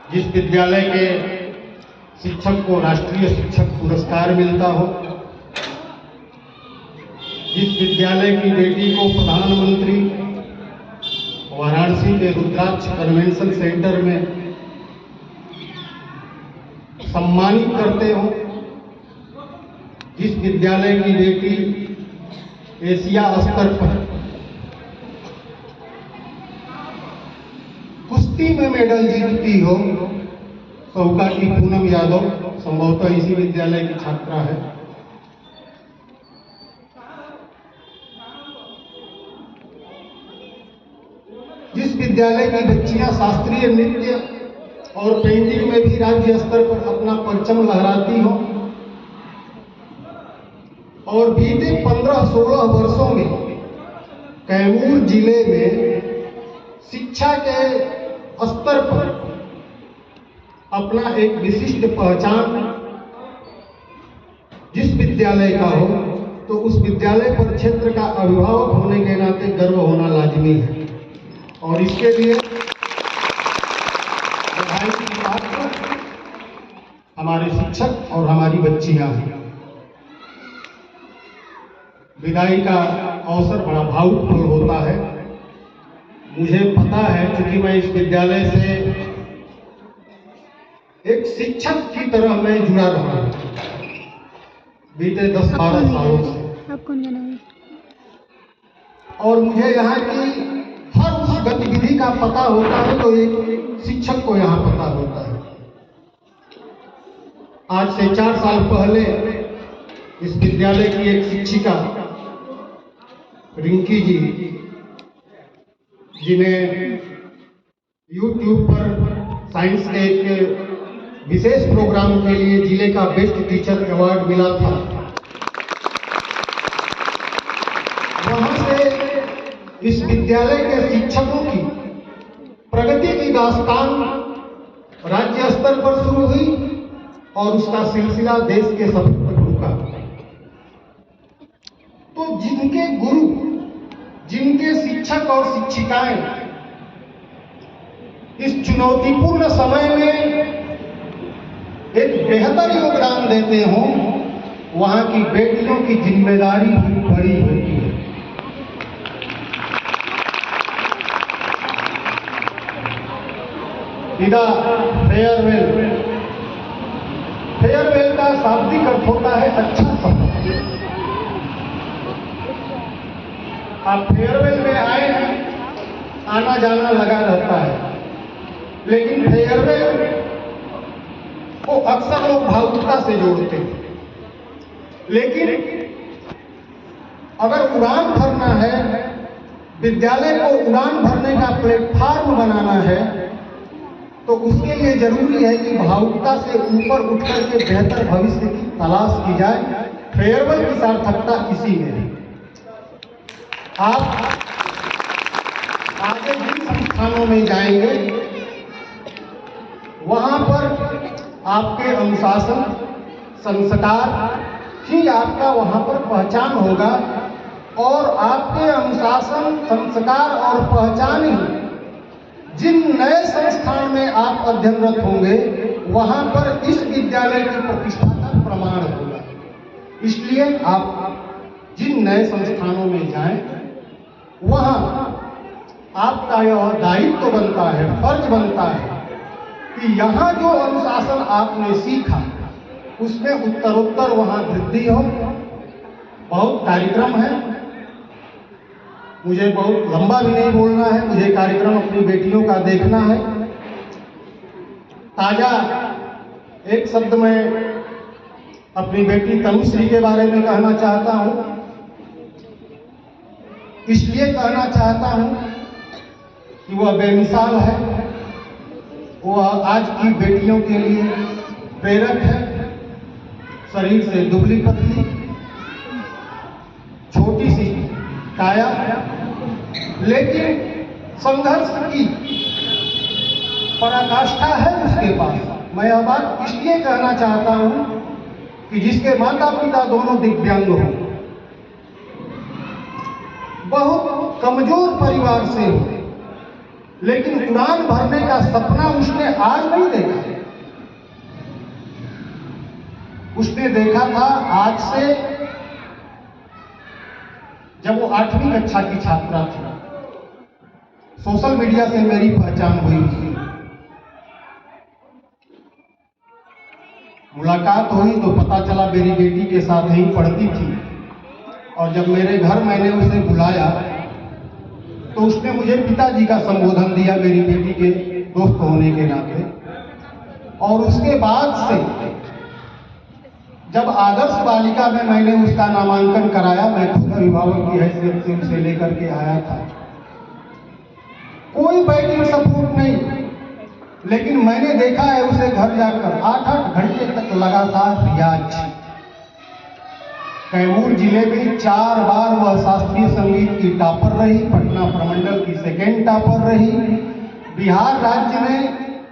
जिस विद्यालय के शिक्षक को राष्ट्रीय शिक्षक पुरस्कार मिलता हो, जिस विद्यालय की बेटी को प्रधानमंत्री वाराणसी के रुद्राक्ष कन्वेंशन सेंटर में सम्मानित करते हो, जिस विद्यालय की बेटी एशिया स्तर पर कुश्ती में मेडल जीतती हो, सौका की पूनम यादव संभवतः इसी विद्यालय की छात्रा है। जिस विद्यालय की बच्चियां शास्त्रीय नृत्य और पेंटिंग में भी राज्य स्तर पर अपना परचम लहराती हो और बीते 15-16 वर्षों में कैमूर जिले में शिक्षा के स्तर पर अपना एक विशिष्ट पहचान जिस विद्यालय का हो, तो उस विद्यालय पर क्षेत्र का अभिभावक होने के नाते गर्व होना लाजमी है। और इसके लिए बधाई की बात हमारे शिक्षक और हमारी बच्चियां हैं। विदाई का अवसर बड़ा भावुकपूर्ण होता है। मुझे पता है, क्योंकि मैं इस विद्यालय से एक शिक्षक की तरह मैं जुड़ा रहा हूं बीते 10-12 सालों से। आप कौन बनाओगे? और मुझे यहाँ की हर उस गतिविधि का पता होता है तो एक शिक्षक को यहाँ पता होता है। आज से 4 साल पहले इस विद्यालय की एक शिक्षिका रिंकी जी, जिन्हें YouTube पर साइंस के एक विशेष प्रोग्राम के लिए जिले का बेस्ट टीचर अवार्ड मिला था, वहां से इस विद्यालय के शिक्षकों की प्रगति की दास्तान राज्य स्तर पर शुरू हुई और उसका सिलसिला देश के सब तक रुका। तो जिनके गुरु, जिनके शिक्षक और शिक्षिकाएं इस चुनौतीपूर्ण समय में एक बेहतर योगदान देते हों, वहां की बेटियों की जिम्मेदारी भी बड़ी होती है। विदा फेयरवेल, फेयरवेल का शाब्दिक अर्थ होता है अच्छा समय। आप फेयरवेल में आए हैं, आना जाना लगा रहता है, लेकिन फेयरवेल को अक्सर लोग भावुकता से जोड़ते हैं। लेकिन अगर उड़ान भरना है, विद्यालय को उड़ान भरने का प्लेटफॉर्म बनाना है, तो उसके लिए जरूरी है कि भावुकता से ऊपर उठकर के बेहतर भविष्य की तलाश की जाए। फेयरवेल की सार्थकता इसी में है। आप आगे जिन संस्थानों में जाएंगे, वहां पर आपके अनुशासन, संस्कार ही आपका वहां पर पहचान होगा और आपके अनुशासन, संस्कार और पहचान ही जिन नए संस्थान में आप अध्ययनरत होंगे, वहां पर इस विद्यालय की प्रतिष्ठा का प्रमाण होगा। इसलिए आप जिन नए संस्थानों में जाएं, वहां आपका यह दायित्व बनता है, फर्ज बनता है कि यहाँ जो अनुशासन आपने सीखा, उसमें उत्तरोत्तर वहां वृद्धि हो। बहुत कार्यक्रम है, मुझे बहुत लंबा भी नहीं बोलना है, मुझे कार्यक्रम अपनी बेटियों का देखना है। ताजा एक शब्द मैं अपनी बेटी तनुश्री के बारे में कहना चाहता हूं। इसलिए कहना चाहता हूं कि वह बेमिसाल है, वो आज की बेटियों के लिए प्रेरक है। शरीर से दुबली पतली, छोटी सी काया, लेकिन संघर्ष की पराकाष्ठा है उसके पास। मैं यह बात इसलिए कहना चाहता हूं कि जिसके माता पिता दोनों दिव्यांग हों, बहुत कमजोर परिवार से हो, लेकिन उड़ान भरने का सपना उसने आज नहीं देखा। उसने देखा था आज से जब वो 8वीं कक्षा की छात्रा थी। सोशल मीडिया से मेरी पहचान हुई उससे, मुलाकात हुई तो पता चला मेरी बेटी के साथ ही पढ़ती थी। और जब मेरे घर मैंने उसे बुलाया तो उसने मुझे पिताजी का संबोधन दिया मेरी बेटी के दोस्त होने के नाते। और उसके बाद से जब आदर्श बालिका में मैंने उसका नामांकन कराया, मैं खुद अभिभावक की हैसियत से उसे लेकर के आया था। कोई बैकिंग सपोर्ट नहीं, लेकिन मैंने देखा है उसे घर जाकर 8-8 घंटे तक लगातार रियाज। कैमूर जिले में 4 बार वह शास्त्रीय संगीत की टॉपर रही, पटना प्रमंडल की सेकेंड टॉपर रही। बिहार राज्य में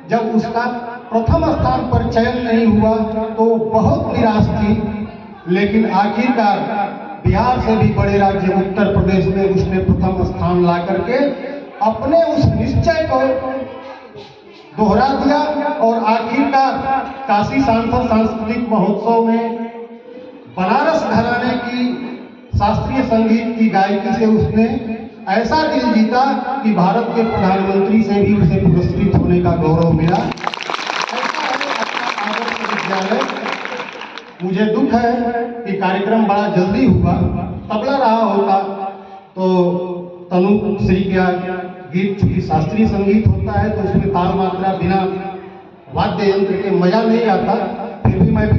जब उसका प्रथम स्थान पर चयन नहीं हुआ तो बहुत निराश थी, लेकिन आखिरकार बिहार से भी बड़े राज्य उत्तर प्रदेश में उसने प्रथम स्थान ला करके अपने उस निश्चय को दोहरा दिया। और आखिरकार काशी सांसद सांस्कृतिक महोत्सव में बनारस घराने की शास्त्रीय संगीत की गायकी से उसने ऐसा दिल जीता कि भारत के प्रधानमंत्री से भी उसे पुरस्कृत होने का गौरव मिला। ऐसा है अपना आदर्श विद्यालय। मुझे दुख है कि कार्यक्रम बड़ा जल्दी हुआ, तबला रहा होता तो तनु श्री का गीत, चूंकि शास्त्रीय संगीत होता है तो उसमें ताल मात्रा बिना वाद्य यंत्र के मजा नहीं आता। फिर भी मैं